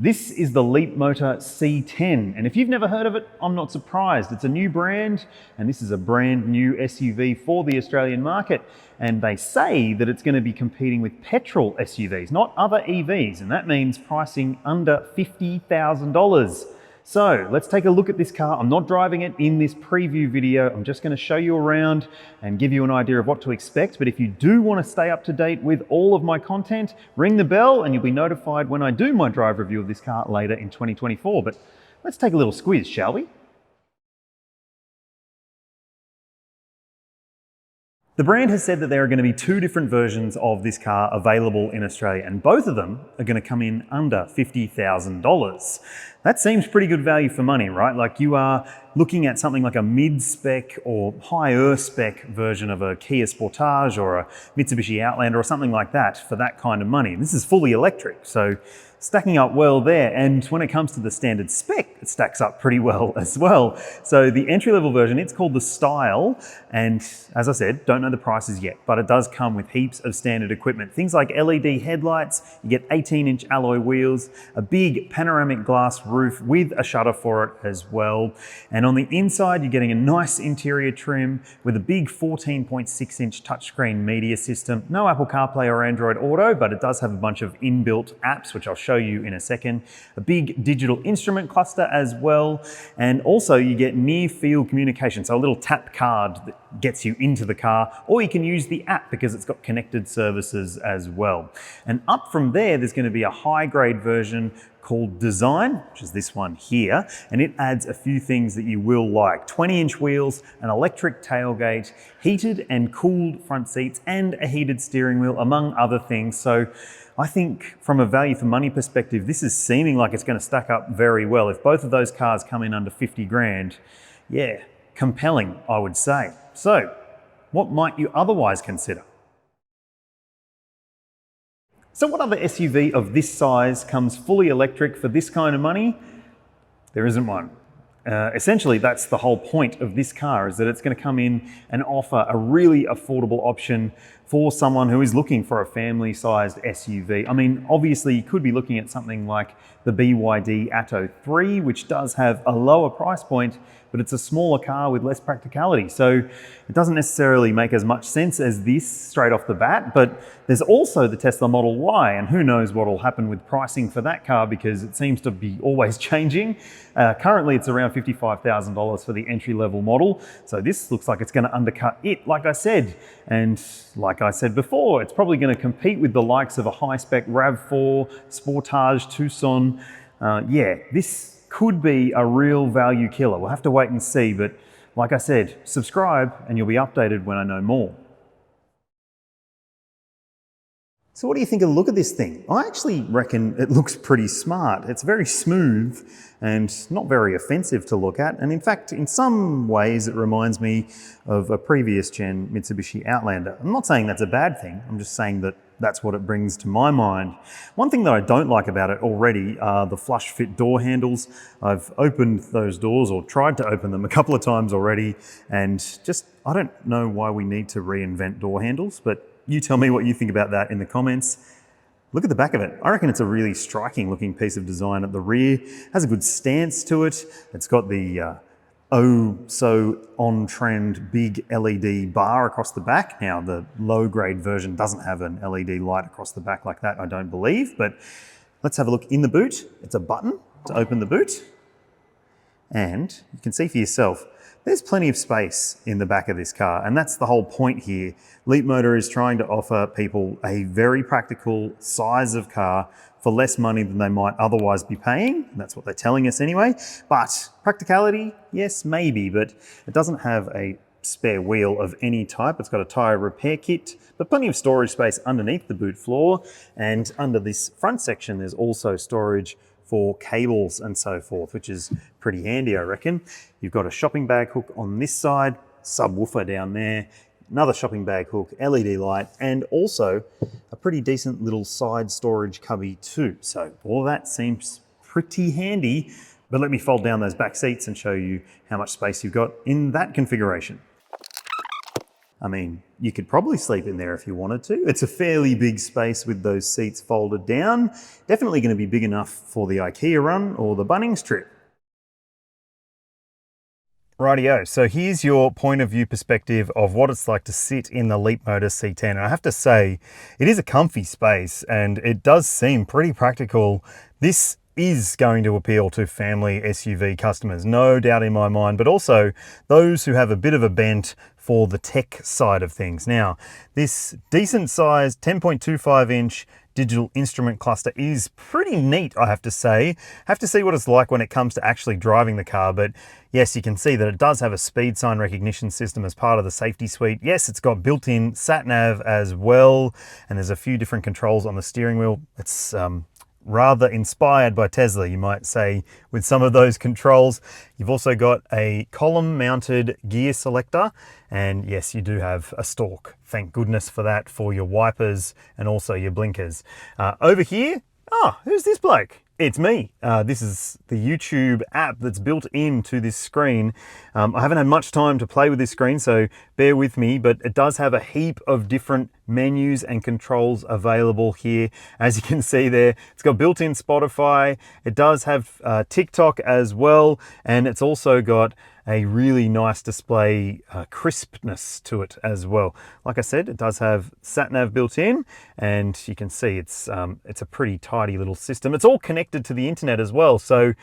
This is the Leapmotor C10, and if you've never heard of it, I'm not surprised. It's a new brand, and this is a brand new SUV for the Australian market, and they say that it's going to be competing with petrol SUVs, not other EVs, and that means pricing under $50,000. So let's take a look at this car. I'm not driving it in this preview video. I'm just going to show you around and give you an idea of what to expect. But if you do want to stay up to date with all of my content, ring the bell and you'll be notified when I do my drive review of this car later in 2024. But let's take a little squiz, shall we? The brand has said that there are going to be two different versions of this car available in Australia, and both of them are going to come in under $50,000. That seems pretty good value for money, right? Like you are looking at something like a mid-spec or higher spec version of a Kia Sportage or a Mitsubishi Outlander or something like that for that kind of money. This is fully electric, so stacking up well there. And when it comes to the standard spec, it stacks up pretty well as well. So the entry-level version, it's called the Style. And as I said, don't know the prices yet, but it does come with heaps of standard equipment. Things like LED headlights, you get 18-inch alloy wheels, a big panoramic glass roof with a shutter for it as well. And on the inside, you're getting a nice interior trim with a big 14.6-inch touchscreen media system. No Apple CarPlay or Android Auto, but it does have a bunch of inbuilt apps, which I'll show you in a second. A big digital instrument cluster as well. And also you get near field communication. So a little tap card that gets you into the car, or you can use the app because it's got connected services as well. And up from there, there's going to be a high grade version called Design, which is this one here, and it adds a few things that you will like. 20-inch wheels, an electric tailgate, heated and cooled front seats, and a heated steering wheel, among other things. So I think from a value for money perspective, this is seeming like it's going to stack up very well. If both of those cars come in under 50 grand, yeah, compelling, I would say. So what might you otherwise consider? So what other SUV of this size comes fully electric for this kind of money? There isn't one. Essentially, that's the whole point of this car, is that it's going to come in and offer a really affordable option for someone who is looking for a family-sized SUV. I mean, obviously, you could be looking at something like the BYD Atto 3, which does have a lower price point, but it's a smaller car with less practicality. So it doesn't necessarily make as much sense as this straight off the bat, but there's also the Tesla Model Y, and who knows what will happen with pricing for that car because it seems to be always changing. Currently, it's around $55,000 for the entry-level model. So this looks like it's going to undercut it, like I said. And like I said before, it's probably going to compete with the likes of a high-spec RAV4, Sportage, Tucson. Yeah, this could be a real value killer. We'll have to wait and see, but like I said, subscribe and you'll be updated when I know more. So what do you think of the look of this thing? I actually reckon it looks pretty smart. It's very smooth and not very offensive to look at. And in fact, in some ways, it reminds me of a previous gen Mitsubishi Outlander. I'm not saying that's a bad thing. I'm just saying that that's what it brings to my mind. One thing that I don't like about it already are the flush fit door handles. I've opened those doors or tried to open them a couple of times already, and just, I don't know why we need to reinvent door handles, but you tell me what you think about that in the comments. Look at the back of it. I reckon it's a really striking looking piece of design at the rear. It has a good stance to it. It's got the oh so on-trend big LED bar across the back. Now the low-grade version doesn't have an LED light across the back like that, I don't believe, but let's have a look in the boot. It's a button to open the boot, and you can see for yourself, there's plenty of space in the back of this car, and that's the whole point here. Leapmotor is trying to offer people a very practical size of car for less money than they might otherwise be paying. That's what they're telling us anyway. But practicality, yes, maybe, but it doesn't have a spare wheel of any type. It's got a tyre repair kit, but plenty of storage space underneath the boot floor. And under this front section, there's also storage for cables and so forth, which is pretty handy, I reckon. You've got a shopping bag hook on this side, subwoofer down there, another shopping bag hook, LED light, and also a pretty decent little side storage cubby too. So all of that seems pretty handy, but let me fold down those back seats and show you how much space you've got in that configuration. I mean, you could probably sleep in there if you wanted to. It's a fairly big space with those seats folded down. Definitely going to be big enough for the IKEA run or the Bunnings trip. Rightio, so here's your point of view perspective of what it's like to sit in the Leapmotor C10. And I have to say, it is a comfy space and it does seem pretty practical. This is going to appeal to family SUV customers, no doubt in my mind, but also those who have a bit of a bent for the tech side of things. Now, this decent sized 10.25 inch digital instrument cluster is pretty neat, I have to say. Have to see what it's like when it comes to actually driving the car, but yes, you can see that it does have a speed sign recognition system as part of the safety suite. Yes, it's got built-in sat-nav as well, and there's a few different controls on the steering wheel. It's rather inspired by Tesla, you might say, with some of those controls. You've also got a column mounted gear selector, and yes, you do have a stalk. Thank goodness for that, for your wipers and also your blinkers. Over here, who's this bloke? It's me. This is the YouTube app that's built into this screen. I haven't had much time to play with this screen, so bear with me, but it does have a heap of different menus and controls available here. As you can see there, it's got built-in Spotify. It does have TikTok as well, and it's also got a really nice display crispness to it as well. Like I said, it does have sat-nav built in, and you can see it's a pretty tidy little system. It's all connected to the internet as well, so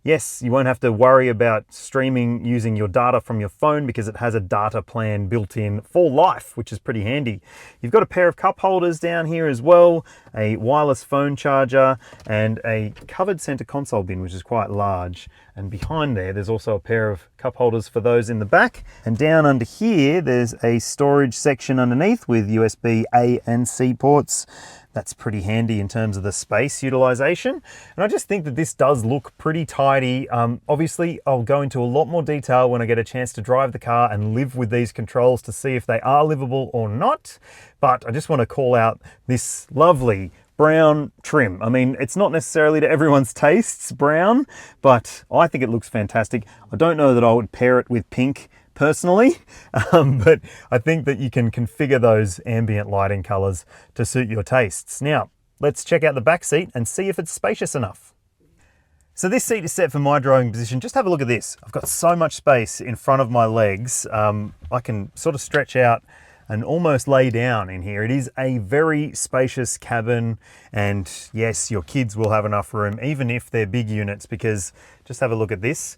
yes, you won't have to worry about streaming using your data from your phone because it has a data plan built in for life, which is pretty handy. You've got a pair of cup holders down here as well, a wireless phone charger, and a covered center console bin, which is quite large. And behind there's also a pair of cup holders for those in the back. And down under here, there's a storage section underneath with USB A and C ports. That's pretty handy in terms of the space utilization. And I just think that this does look pretty tidy. Obviously, I'll go into a lot more detail when I get a chance to drive the car and live with these controls to see if they are livable or not. But I just want to call out this lovely brown trim. I mean, it's not necessarily to everyone's tastes, brown, but I think it looks fantastic. I don't know that I would pair it with pink personally, but I think that you can configure those ambient lighting colors to suit your tastes. Now, let's check out the back seat and see if it's spacious enough. So this seat is set for my driving position. Just have a look at this. I've got so much space in front of my legs. I can sort of stretch out and almost lay down in here. It is a very spacious cabin, and yes, your kids will have enough room, even if they're big units, because just have a look at this.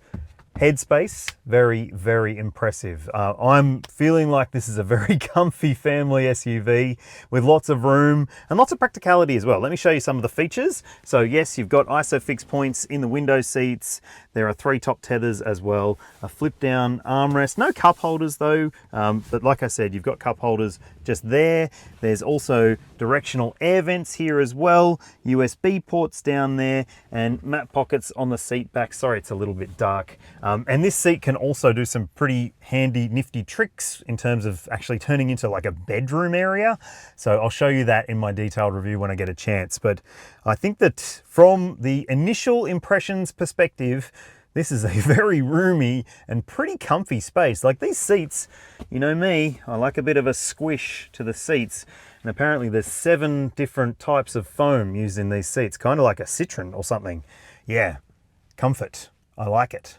Headspace, very, very impressive. I'm feeling like this is a very comfy family SUV with lots of room and lots of practicality as well. Let me show you some of the features. So yes, you've got ISOFIX points in the window seats. There are 3 top tethers as well, a flip down armrest, no cup holders though, but like I said, you've got cup holders just there. There's also directional air vents here as well, USB ports down there, and map pockets on the seat back. Sorry, it's a little bit dark. And this seat can also do some pretty handy, nifty tricks in terms of actually turning into like a bedroom area. So I'll show you that in my detailed review when I get a chance. But I think that from the initial impressions perspective, this is a very roomy and pretty comfy space. Like these seats, you know me, I like a bit of a squish to the seats. And apparently there's 7 different types of foam used in these seats, kind of like a Citroen or something. Yeah, comfort, I like it.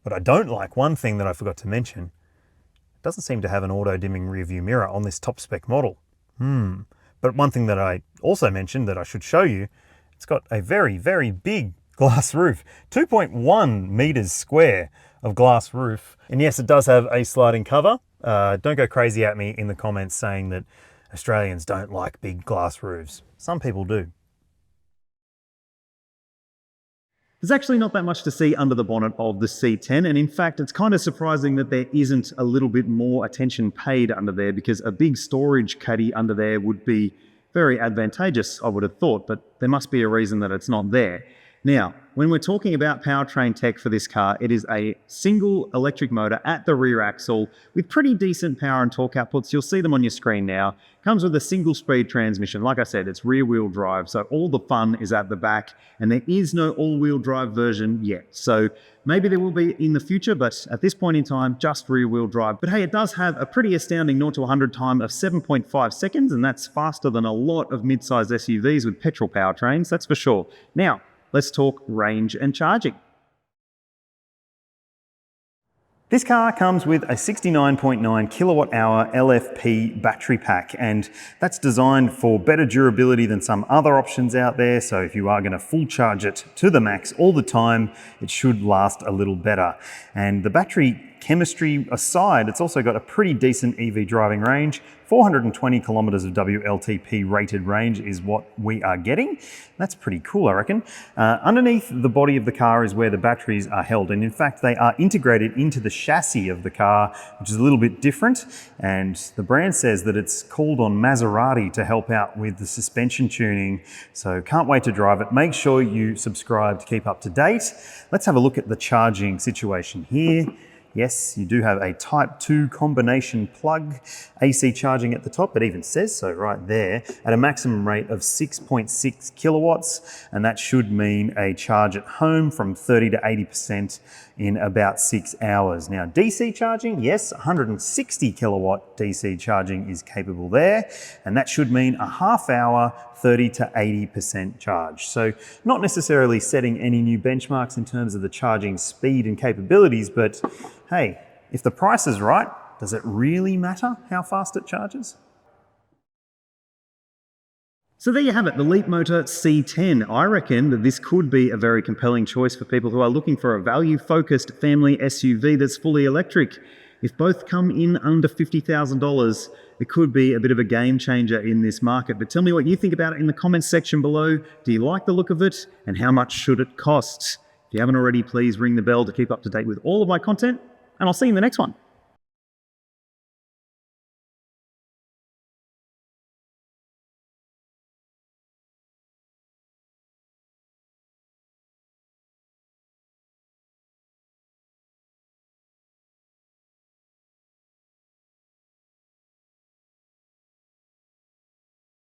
But I don't like one thing that I forgot to mention. It doesn't seem to have an auto-dimming rear view mirror on this top spec model. But one thing that I also mentioned that I should show you, it's got a very, very big glass roof, 2.1 meters square of glass roof. And yes, it does have a sliding cover. Don't go crazy at me in the comments saying that Australians don't like big glass roofs. Some people do. There's actually not that much to see under the bonnet of the C10, and in fact, it's kind of surprising that there isn't a little bit more attention paid under there, because a big storage caddy under there would be very advantageous, I would have thought, but there must be a reason that it's not there. Now, when we're talking about powertrain tech for this car, it is a single electric motor at the rear axle with pretty decent power and torque outputs. You'll see them on your screen now. Comes with a single speed transmission. Like I said, it's rear wheel drive, so all the fun is at the back, and there is no all-wheel drive version yet. So maybe there will be in the future, but at this point in time, just rear wheel drive. But hey, it does have a pretty astounding 0 to 100 time of 7.5 seconds, and that's faster than a lot of mid-sized SUVs with petrol powertrains, that's for sure. Now, let's talk range and charging. This car comes with a 69.9 kilowatt hour LFP battery pack, and that's designed for better durability than some other options out there. So if you are going to full charge it to the max all the time, it should last a little better. And the battery chemistry aside, it's also got a pretty decent EV driving range. 420 kilometers of WLTP rated range is what we are getting. That's pretty cool, I reckon. Underneath the body of the car is where the batteries are held, and in fact they are integrated into the chassis of the car, which is a little bit different, and the brand says that it's called on Maserati to help out with the suspension tuning, so can't wait to drive it. Make sure you subscribe to keep up to date. Let's have a look at the charging situation here. Yes, you do have a Type 2 combination plug, AC charging at the top, it even says so right there, at a maximum rate of 6.6 kilowatts, and that should mean a charge at home from 30 to 80% in about 6 hours. Now, DC charging, yes, 160 kilowatt DC charging is capable there, and that should mean a half hour, 30 to 80% charge. So not necessarily setting any new benchmarks in terms of the charging speed and capabilities, but hey, if the price is right, does it really matter how fast it charges? So there you have it, the Leapmotor C10. I reckon that this could be a very compelling choice for people who are looking for a value-focused family SUV that's fully electric. If both come in under $50,000, it could be a bit of a game changer in this market. But tell me what you think about it in the comments section below. Do you like the look of it? And how much should it cost? If you haven't already, please ring the bell to keep up to date with all of my content, and I'll see you in the next one.